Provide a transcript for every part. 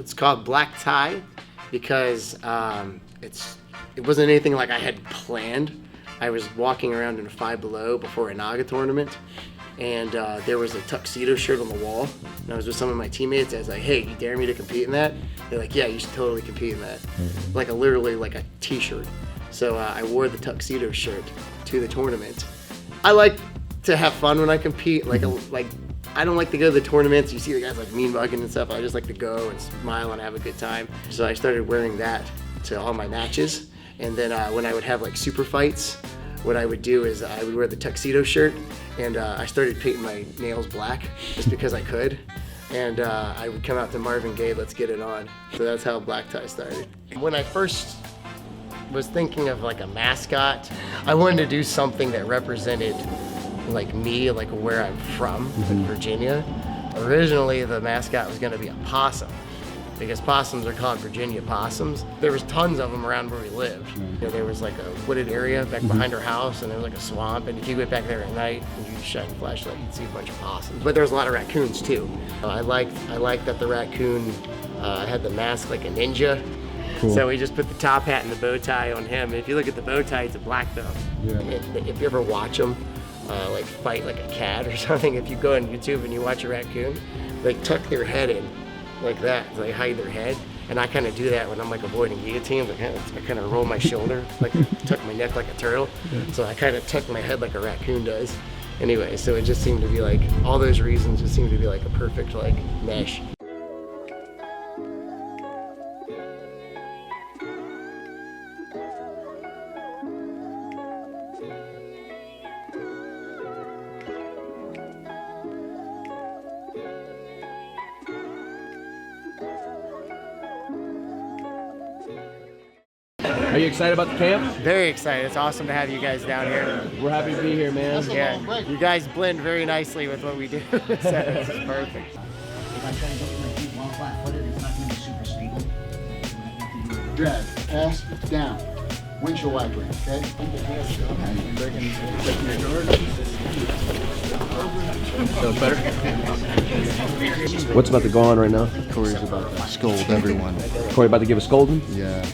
It's called black tie because it wasn't anything like I had planned. I was walking around in a Five Below before a Naga tournament, and there was a tuxedo shirt on the wall, and I was with some of my teammates. I was like, hey, you dare me to compete in that? They're like, yeah, you should totally compete in that. Like literally like a t-shirt. So I wore the tuxedo shirt to the tournament. I like to have fun when I compete. Like I don't like to go to the tournaments. You see the guys like mean mugging and stuff. I just like to go and smile and have a good time. So I started wearing that to all my matches. And then when I would have like super fights, what I would do is I would wear the tuxedo shirt, and I started painting my nails black just because I could. And I would come out to Marvin Gaye, let's get it on. So that's how black tie started. When I first was thinking of like a mascot, I wanted to do something that represented like me, like where I'm from, in Virginia. Originally the mascot was gonna be a possum, because possums are called Virginia possums. There was tons of them around where we lived. You know, there was like a wooded area back behind our house, and there was like a swamp, and if you went back there at night and you shine a flashlight, you'd see a bunch of possums. But there was a lot of raccoons too. I liked that the raccoon had the mask like a ninja. Cool. So we just put the top hat and the bow tie on him. And if you look at the bow tie, it's a black belt. Yeah. If you ever watch them like fight like a cat or something, if you go on YouTube and you watch a raccoon, they tuck their head in like that, so they hide their head. And I kind of do that when I'm like avoiding guillotines. I kind of roll my shoulder, like tuck my neck like a turtle. So I kind of tuck my head like a raccoon does. Anyway, so it just seemed to be like, all those reasons just seemed to be like a perfect like mesh. Are you excited about the camp? Very excited. It's awesome to have you guys down here. We're happy to be here, man. Yeah, you guys blend very nicely with what we do. So this is perfect. If I try to get my feet long flat-footed, it's not going to be super stable. Drag, pass, down. Windshield wiper, okay? Feels better? What's about to go on right now? Corey's about to scold everyone. Corey about to give a scolding? Yeah.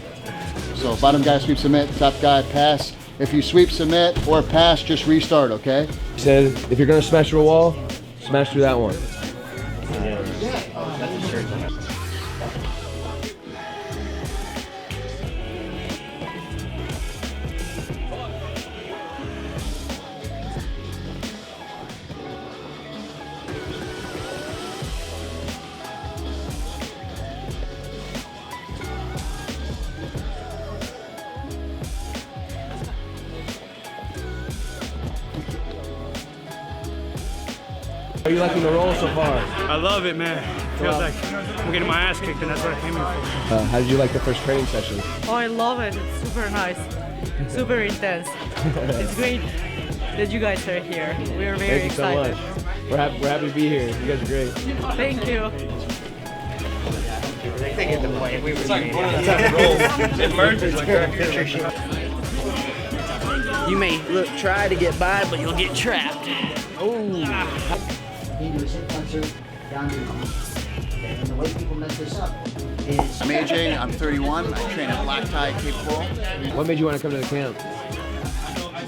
So bottom guy sweep submit, top guy pass. If you sweep submit or pass, just restart, okay? He said if you're gonna smash through a wall, smash through that one. How are you liking the role so far? I love it, man. Feels like I'm getting my ass kicked, and that's what I came here for. How did you like the first training session? Oh, I love it. It's super nice, super intense. It's great that you guys are here. We're very excited. Thank you so much. We're happy to be here. You guys are great. Thank you. They get the point. We were You may try to get by, but you'll get trapped. You do a sit flexor down to your knees. And the way people mess this up is... I'm AJ, I'm 31. I train at Black Tie Capable. What made you want to come to the camp?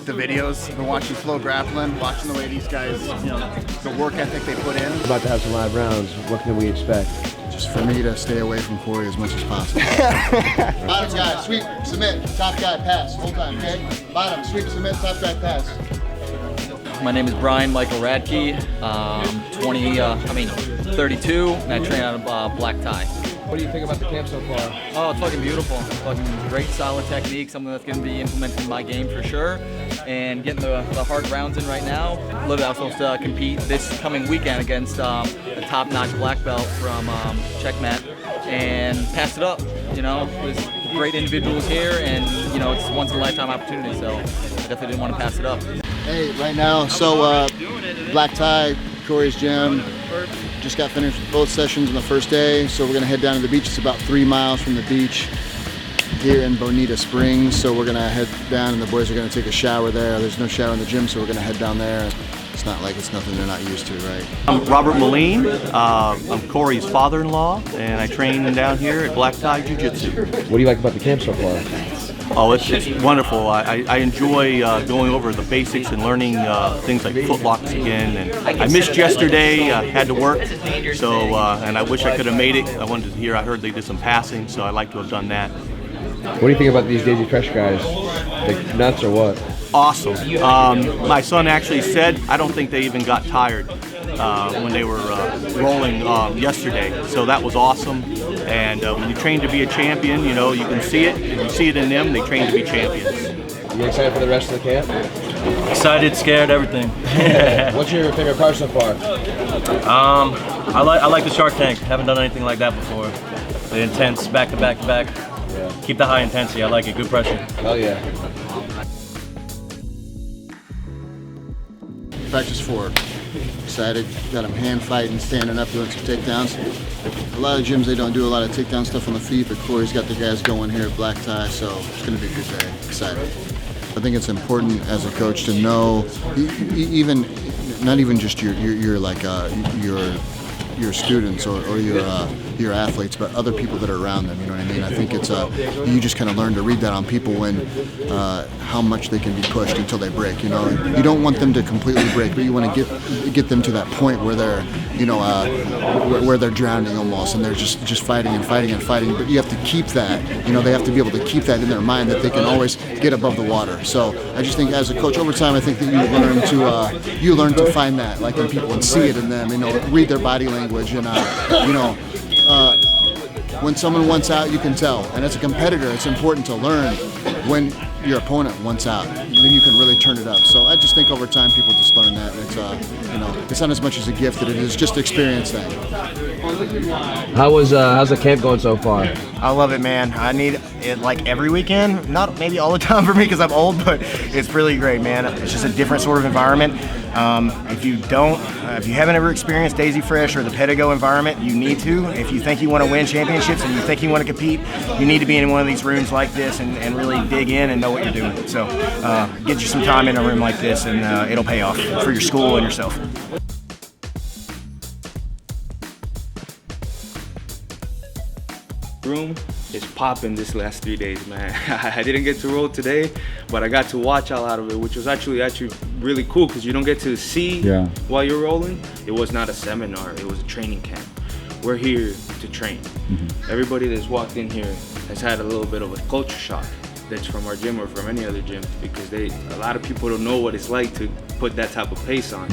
The videos, I've been watching Flow Grappling, watching the way these guys, you know, the work ethic they put in. We're about to have some live rounds. What can we expect? Just for me to stay away from Corey as much as possible. Bottom guy, sweep, submit, top guy, pass. Whole time, okay? Bottom, sweep, submit, top guy, pass. My name is Brian Michael Radke. 32, and I train out of Black Tie. What do you think about the camp so far? Oh, it's fucking beautiful. Fucking great, solid technique, something that's going to be implemented in my game for sure. And getting the hard rounds in right now. Literally, I was supposed to compete this coming weekend against a top-notch black belt from Checkmat, and passed it up. You know, there's great individuals here, and you know, it's a once-in-a-lifetime opportunity. So I definitely didn't want to pass it up. Hey, right now, so Black Tie, Corey's gym. Just got finished with both sessions on the first day, so we're gonna head down to the beach. It's about 3 miles from the beach here in Bonita Springs. So we're gonna head down, and the boys are gonna take a shower there. There's no shower in the gym, so we're gonna head down there, It's not like it's nothing they're not used to, right? I'm Robert Moline. I'm Corey's father-in-law, and I train down here at Black Tie Jiu-Jitsu. What do you like about the camp so far? Oh, it's wonderful. I enjoy going over the basics and learning things like footlocks again. And I missed yesterday, had to work, so and I wish I could have made it. I wanted to hear. I heard they did some passing, so I'd like to have done that. What do you think about these Daisy Fresh guys? Like nuts or what? Awesome. My son actually said I don't think they even got tired when they were rolling yesterday. So that was awesome. And when you train to be a champion, you know, you can see it. You see it in them. They train to be champions. You excited for the rest of the camp? Excited, scared, everything. What's your favorite part so far? I like the Shark Tank. Haven't done anything like that before. The intense, back to back to back. Yeah. Keep the high intensity. I like it. Good pressure. Hell yeah. Practice 4. Excited. Got him hand fighting, standing up, doing some takedowns. A lot of gyms, they don't do a lot of takedown stuff on the feet, but Corey's got the guys going here at Black Tie, so it's going to be a good day. Excited. I think it's important as a coach to know, even not even just your students or your athletes, but other people that are around them. You know what I mean? I think it's you just kind of learn to read that on people when how much they can be pushed until they break. You know, you don't want them to completely break, but you want to get them to that point where they're where they're drowning almost, and they're just fighting and fighting and fighting. But you have to keep that. You know, they have to be able to keep that in their mind that they can always get above the water. So I just think as a coach, over time, I think that you learn to find that, like in people, and see it in them. You know, read their body language, and when someone wants out, you can tell. And as a competitor, it's important to learn when your opponent wants out. Then you can really turn it up. So I just think over time, people just learn that. It's not as much as a gift that it is just experience that. How's the camp going so far? I love it, man. I need it like every weekend. Not maybe all the time for me because I'm old, but it's really great, man. It's just a different sort of environment. If you haven't ever experienced Daisy Fresh or the Pedigo environment, you need to. If you think you want to win championships and you think you want to compete, you need to be in one of these rooms like this and really dig in and know what you're doing. So get you some time in a room like this, and it'll pay off for your school and yourself. Room is popping this last 3 days, man. I didn't get to roll today, but I got to watch a lot of it, which was actually really cool because you don't get to see while you're rolling. It was not a seminar, it was a training camp. We're here to train. Everybody that's walked in here has had a little bit of a culture shock that's from our gym or from any other gym, because a lot of people don't know what it's like to put that type of pace on.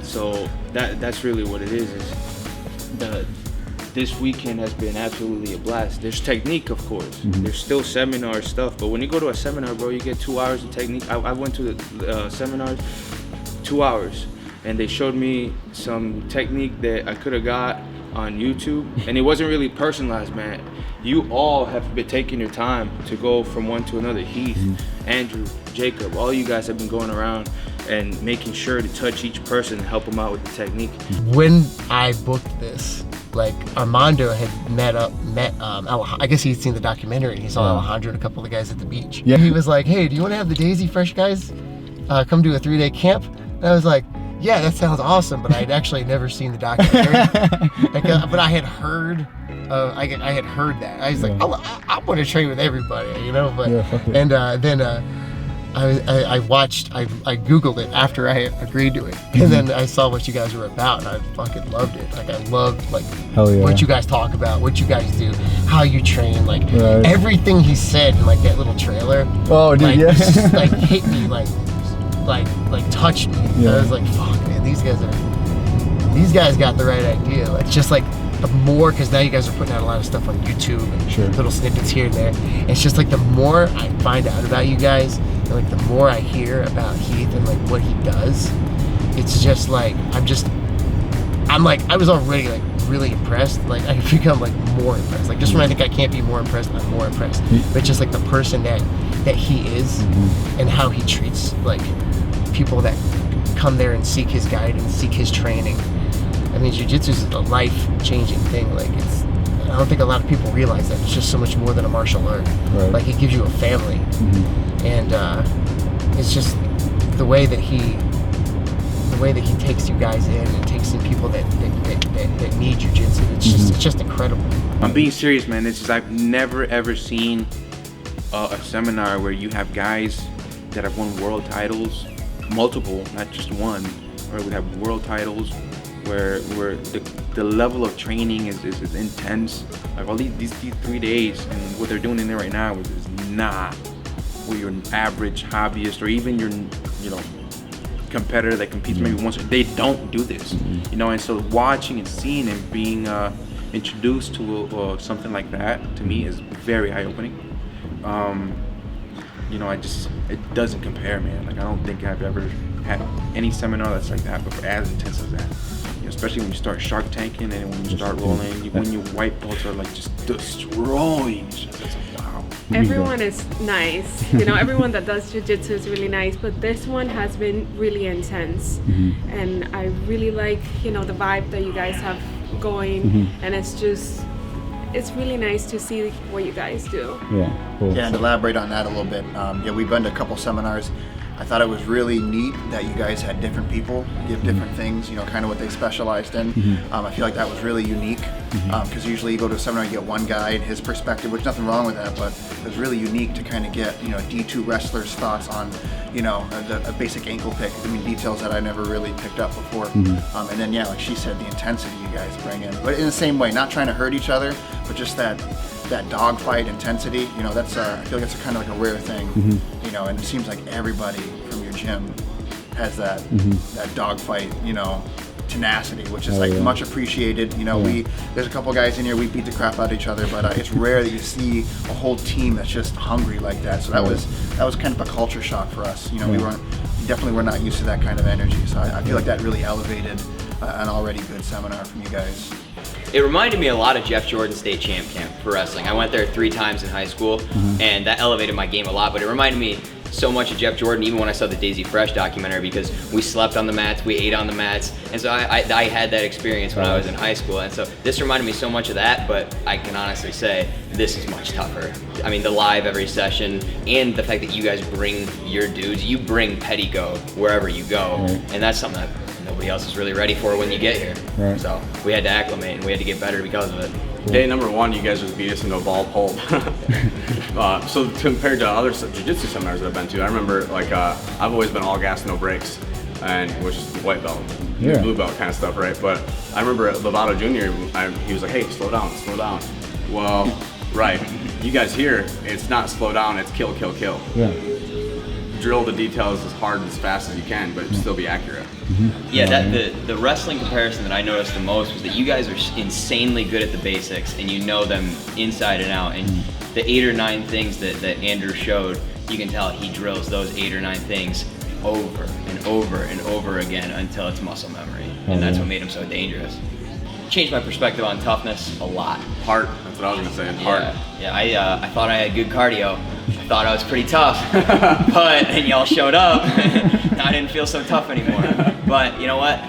So that's really what it is this weekend has been absolutely a blast. There's technique, of course. There's still seminar stuff, but when you go to a seminar, bro, you get 2 hours of technique. I went to the seminars, 2 hours, and they showed me some technique that I could have got on YouTube, and it wasn't really personalized, man. You all have been taking your time to go from one to another. Heath, Andrew, Jacob, all you guys have been going around and making sure to touch each person and help them out with the technique. When I booked this, like Armando had met I guess he'd seen the documentary and he saw Alejandro and a couple of the guys at the beach. Yeah. He was like, hey, do you want to have the Daisy Fresh guys come do a 3-day camp? And I was like, yeah, that sounds awesome, but I'd actually never seen the documentary. But I had heard I had heard that. I was like, I want to train with everybody, you know. But then I Googled it after I agreed to it, and then I saw what you guys were about, and I fucking loved it. Like I loved what you guys talk about, what you guys do, how you train, like everything he said in like that little trailer. Oh, dude, just, like hit me, like touched me. I was like, fuck, man, these guys got the right idea. Like just like the more, because now you guys are putting out a lot of stuff on YouTube and little snippets here and there. It's just like the more I find out about you guys, and like the more I hear about Heath and like what he does, it's just like I was already like really impressed. Like I become like more impressed. Like just when I think I can't be more impressed, I'm more impressed. But just like the person that he is and how he treats like people that come there and seek his guidance, seek his training. I mean, jiu-jitsu is a life-changing thing. Like I don't think a lot of people realize that it's just so much more than a martial art. Like it gives you a family, and it's just the way that he the way that he takes you guys in and takes in people that need jiu-jitsu. It's just incredible. I'm being serious, man. It's just I've never ever seen a seminar where you have guys that have won world titles, multiple, not just one, or we have world titles where the level of training is intense. Like all these 3 days and what they're doing in there right now is not where your average hobbyist or even your competitor that competes maybe once, they don't do this, and so watching and seeing and being introduced to something like that to me is very eye-opening. It doesn't compare, man. Like I don't think I've ever had any seminar that's like that, but as intense as that. Especially when you start shark tanking and when you start rolling, when your white belts are like just destroying. It's like, wow. Everyone is nice. Everyone that does jiu-jitsu is really nice, but this one has been really intense. And I really like, the vibe that you guys have going, and it's really nice to see what you guys do. Yeah, cool. Yeah, and to elaborate on that a little bit, we've been to a couple seminars. I thought it was really neat that you guys had different people give different things, kind of what they specialized in. I feel like that was really unique, because usually you go to a seminar, you get one guy and his perspective, which nothing wrong with that, but it was really unique to kind of get, D2 wrestlers' thoughts on, a basic ankle pick. Details that I never really picked up before. And then, like she said, the intensity you guys bring in, but in the same way, not trying to hurt each other, but just that dogfight intensity, that's I feel like it's kind of like a rare thing, and it seems like everybody from your gym has that dogfight, tenacity, which is much appreciated. There's a couple guys in here, we beat the crap out of each other, but it's rare that you see a whole team that's just hungry like that. So that was kind of a culture shock for us. We definitely were not used to that kind of energy. So I feel like that really elevated an already good seminar from you guys. It reminded me a lot of Jeff Jordan's state champ camp for wrestling. I went there 3 times in high school, and that elevated my game a lot, but it reminded me so much of Jeff Jordan, even when I saw the Daisy Fresh documentary, because we slept on the mats, we ate on the mats, and so I had that experience when I was in high school, and so this reminded me so much of that, but I can honestly say this is much tougher. The live every session, and the fact that you guys bring your dudes, you bring Pedigo wherever you go, and that's something that nobody else is really ready for when you get here. So we had to acclimate and we had to get better because of it. Day number 1, you guys just beat us into a ball pole. So compared to other jiu-jitsu seminars that I've been to, I remember I've always been all gas, no brakes, and which is white belt, blue belt kind of stuff, right? But I remember at Lovato Jr., he was like, hey, slow down. Well, right, you guys here, it's not slow down, it's kill, kill, kill. Drill the details as hard and as fast as you can, but still be accurate. Yeah, the wrestling comparison that I noticed the most was that you guys are insanely good at the basics and you know them inside and out, and the 8 or 9 things that Andrew showed, you can tell he drills those 8 or 9 things over and over and over again until it's muscle memory, and that's what made him so dangerous. Changed my perspective on toughness a lot. Heart, that's what I was gonna say, heart. Yeah, I thought I had good cardio. I thought I was pretty tough, but then y'all showed up, I didn't feel so tough anymore. But you know what?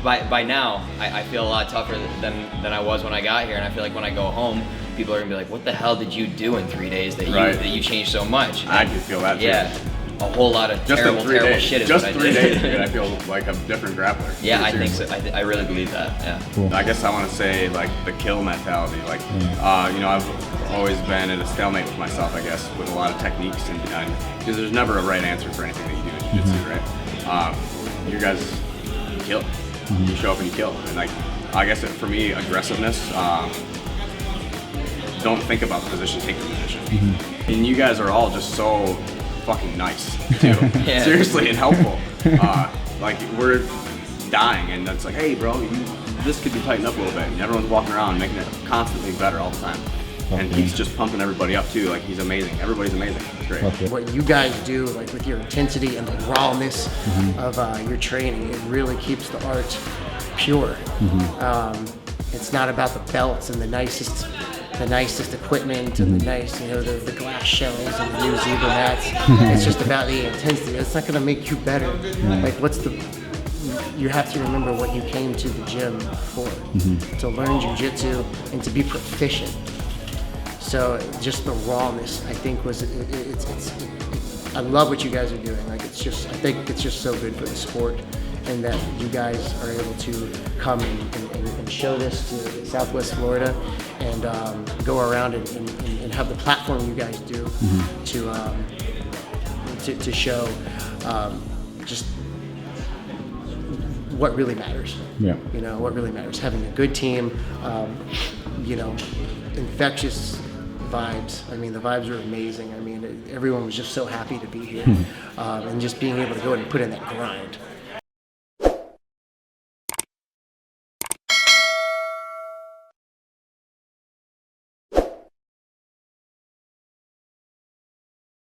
By now, I feel a lot tougher than I was when I got here, and I feel like when I go home, people are gonna be like, what the hell did you do in 3 days that you changed so much? I do feel that too. Yeah. A whole lot of terrible shit is what I did. Just 3 days, dude, I feel like a different grappler. Yeah, I think so. I really believe that, yeah. Cool. I guess I want to say the kill mentality. I've always been at a stalemate with myself, I guess, with a lot of techniques, and because there's never a right answer for anything that you do in jiu-jitsu, right? You guys kill. You show up and you kill. And I guess for me, aggressiveness, don't think about the position, take the position. And you guys are all just so fucking nice too. Seriously, and helpful. We're dying, and it's like, hey bro, this could be tightened up a little bit, and everyone's walking around making it constantly better all the time. And he's just pumping everybody up too. He's amazing. Everybody's amazing. It's great. What you guys do, with your intensity and the rawness of your training, it really keeps the art pure. It's not about the belts and the nicest equipment and the nice, the glass shells and the new zebra mats. It's just about the intensity. It's not going to make you better. You have to remember what you came to the gym for, to learn jiu-jitsu and to be proficient. So just the rawness, I think, I love what you guys are doing. I think it's just so good for the sport. and that you guys are able to come and show this to Southwest Florida and go around and have the platform you guys do to show just what really matters. Yeah. You know, what really matters. Having a good team, you know, infectious vibes. I mean, the vibes are amazing. I mean, everyone was just so happy to be here. And just being able to go and put in that grind.